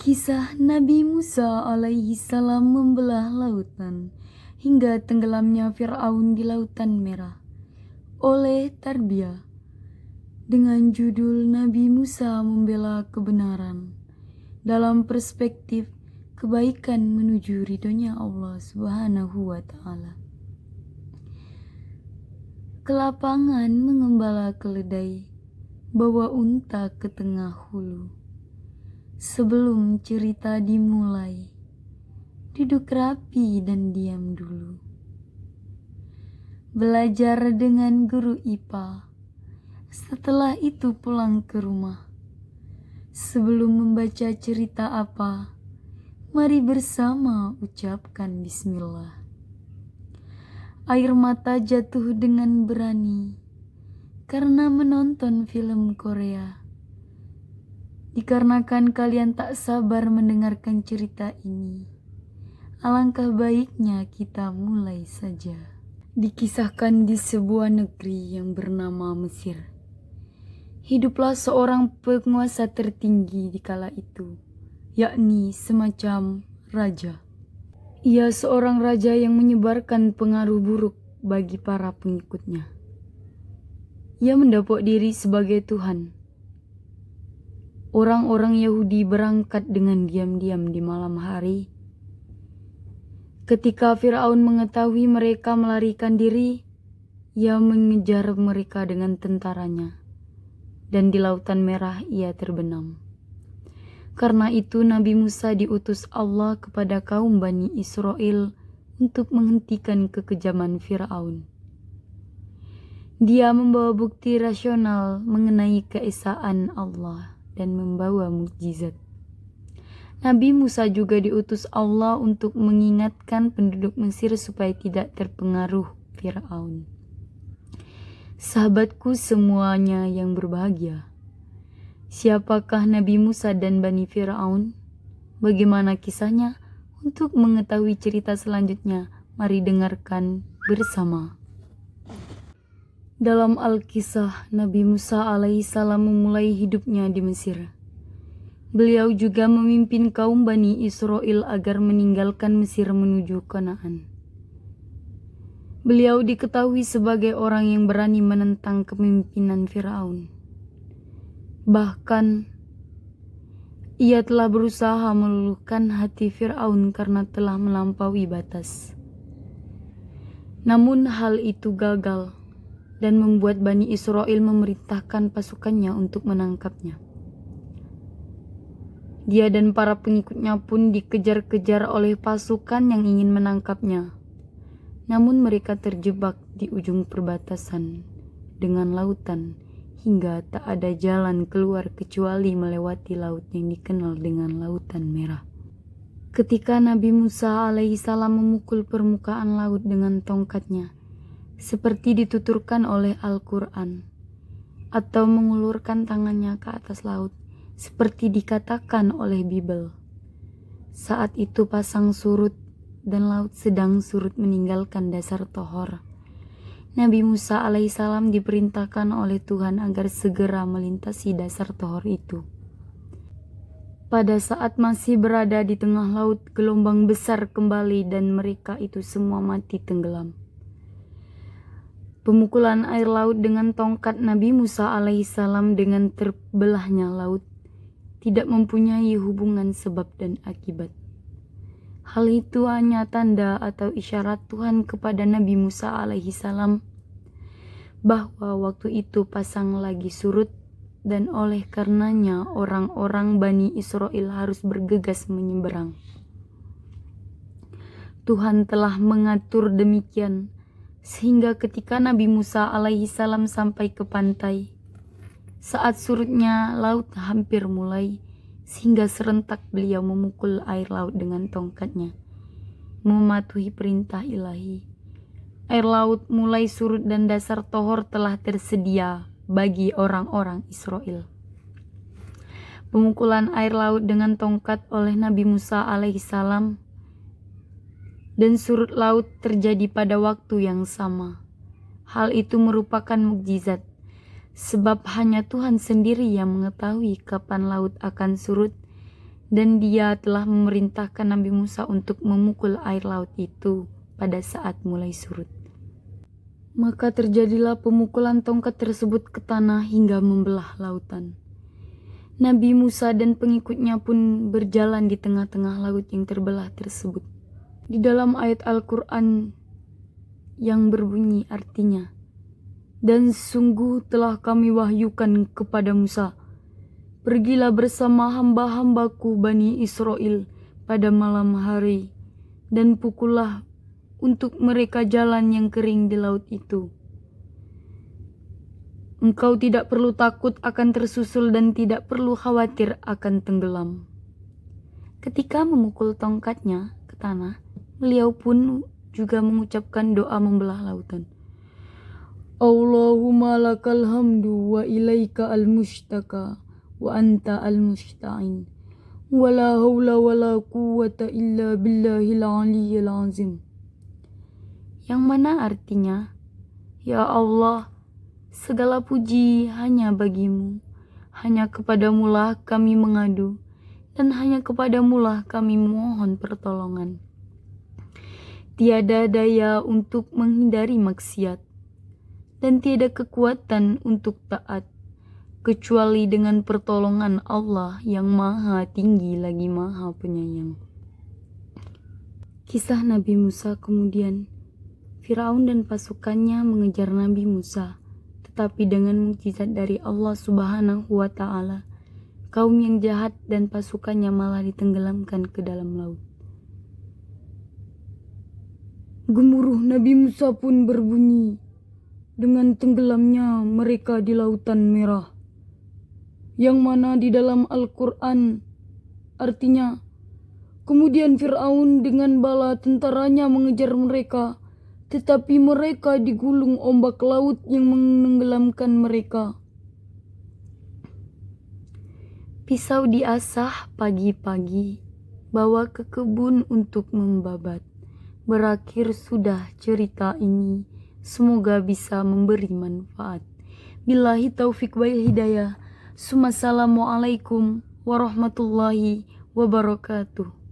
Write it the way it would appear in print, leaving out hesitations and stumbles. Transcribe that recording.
Kisah Nabi Musa alaihi salam membelah lautan hingga tenggelamnya Fir'aun di Lautan Merah oleh Tarbiyah dengan judul Nabi Musa membela kebenaran dalam perspektif kebaikan menuju ridhonya Allah Subhanahu wa Ta'ala. Kelapangan mengembala keledai, bawa unta ke tengah hulu. Sebelum cerita dimulai, duduk rapi dan diam dulu. Belajar dengan guru IPA, setelah itu pulang ke rumah. Sebelum membaca cerita apa, mari bersama ucapkan bismillah. Air mata jatuh dengan berani karena menonton film Korea. Dikarenakan kalian tak sabar mendengarkan cerita ini, alangkah baiknya kita mulai saja. Dikisahkan di sebuah negeri yang bernama Mesir. Hiduplah seorang penguasa tertinggi di kala itu, yakni semacam raja. Ia seorang raja yang menyebarkan pengaruh buruk bagi para pengikutnya. Ia mendapuk diri sebagai Tuhan. Orang-orang Yahudi berangkat dengan diam-diam di malam hari. Ketika Fir'aun mengetahui mereka melarikan diri, ia mengejar mereka dengan tentaranya. Dan di Lautan Merah ia terbenam. Karena itu Nabi Musa diutus Allah kepada kaum Bani Israel untuk menghentikan kekejaman Fir'aun. Dia membawa bukti rasional mengenai keesaan Allah dan membawa mukjizat. Nabi Musa juga diutus Allah untuk mengingatkan penduduk Mesir supaya tidak terpengaruh Fir'aun. Sahabatku semuanya yang berbahagia, siapakah Nabi Musa dan Bani Fir'aun? Bagaimana kisahnya? Untuk mengetahui cerita selanjutnya, mari dengarkan bersama. Dalam Al-Kisah, Nabi Musa alaihissalam memulai hidupnya di Mesir. Beliau juga memimpin kaum Bani Israel agar meninggalkan Mesir menuju Kanaan. Beliau diketahui sebagai orang yang berani menentang kepemimpinan Fir'aun. Bahkan, ia telah berusaha meluluhkan hati Fir'aun karena telah melampaui batas. Namun hal itu gagal dan membuat Bani Israel memerintahkan pasukannya untuk menangkapnya. Dia dan para pengikutnya pun dikejar-kejar oleh pasukan yang ingin menangkapnya. Namun mereka terjebak di ujung perbatasan dengan lautan hingga tak ada jalan keluar kecuali melewati laut yang dikenal dengan Lautan Merah. Ketika Nabi Musa alaihissalam memukul permukaan laut dengan tongkatnya, seperti dituturkan oleh Al-Quran, atau mengulurkan tangannya ke atas laut, seperti dikatakan oleh Bible. Saat itu pasang surut dan laut sedang surut meninggalkan dasar Tohor. Nabi Musa alaihissalam diperintahkan oleh Tuhan agar segera melintasi dasar Tohor itu. Pada saat masih berada di tengah laut, gelombang besar kembali dan mereka itu semua mati tenggelam. Pemukulan air laut dengan tongkat Nabi Musa alaihissalam dengan terbelahnya laut tidak mempunyai hubungan sebab dan akibat. Hal itu hanya tanda atau isyarat Tuhan kepada Nabi Musa alaihissalam bahwa waktu itu pasang lagi surut dan oleh karenanya orang-orang Bani Israel harus bergegas menyeberang. Tuhan telah mengatur demikian sehingga ketika Nabi Musa alaihissalam sampai ke pantai, saat surutnya laut hampir mulai, sehingga serentak beliau memukul air laut dengan tongkatnya, mematuhi perintah ilahi. Air laut mulai surut dan dasar Tohor telah tersedia bagi orang-orang Israel. Pemukulan air laut dengan tongkat oleh Nabi Musa alaihissalam dan surut laut terjadi pada waktu yang sama. Hal itu merupakan mukjizat, sebab hanya Tuhan sendiri yang mengetahui kapan laut akan surut Dan dia telah memerintahkan Nabi Musa untuk memukul air laut itu pada saat mulai surut. Maka terjadilah pemukulan tongkat tersebut ke tanah hingga membelah lautan. Nabi Musa dan pengikutnya pun berjalan di tengah-tengah laut yang terbelah tersebut. Di dalam ayat Al-Quran yang berbunyi artinya, "Dan sungguh telah kami wahyukan kepada Musa, pergilah bersama hamba-hambaku Bani Israel pada malam hari, dan pukullah untuk mereka jalan yang kering di laut itu. Engkau tidak perlu takut akan tersusul dan tidak perlu khawatir akan tenggelam." Ketika memukul tongkatnya ke tanah, beliau pun juga mengucapkan doa membelah lautan. Allahumma lakal hamdu wa ilaika al-mushtaka wa anta al-musta'in wa la hawla wa la quwwata illa billahil aliyyil azim. Yang mana artinya, "Ya Allah, segala puji hanya bagimu, hanya kepadamulah kami mengadu, dan hanya kepadamulah kami memohon pertolongan. Tiada daya untuk menghindari maksiat, dan tiada kekuatan untuk taat, kecuali dengan pertolongan Allah yang maha tinggi lagi maha penyayang." Kisah Nabi Musa kemudian, Firaun dan pasukannya mengejar Nabi Musa, tetapi dengan mukjizat dari Allah Subhanahu wa Ta'ala, kaum yang jahat dan pasukannya malah ditenggelamkan ke dalam laut. Gemuruh Nabi Musa pun berbunyi dengan tenggelamnya mereka di Lautan Merah, yang mana di dalam Al-Quran artinya, "Kemudian Fir'aun dengan bala tentaranya mengejar mereka, tetapi mereka digulung ombak laut yang menenggelamkan mereka." Pisau diasah pagi-pagi, bawa ke kebun untuk membabat. Berakhir sudah cerita ini, semoga bisa memberi manfaat. Billahi taufik wal hidayah. Assalamualaikum warahmatullahi wabarakatuh.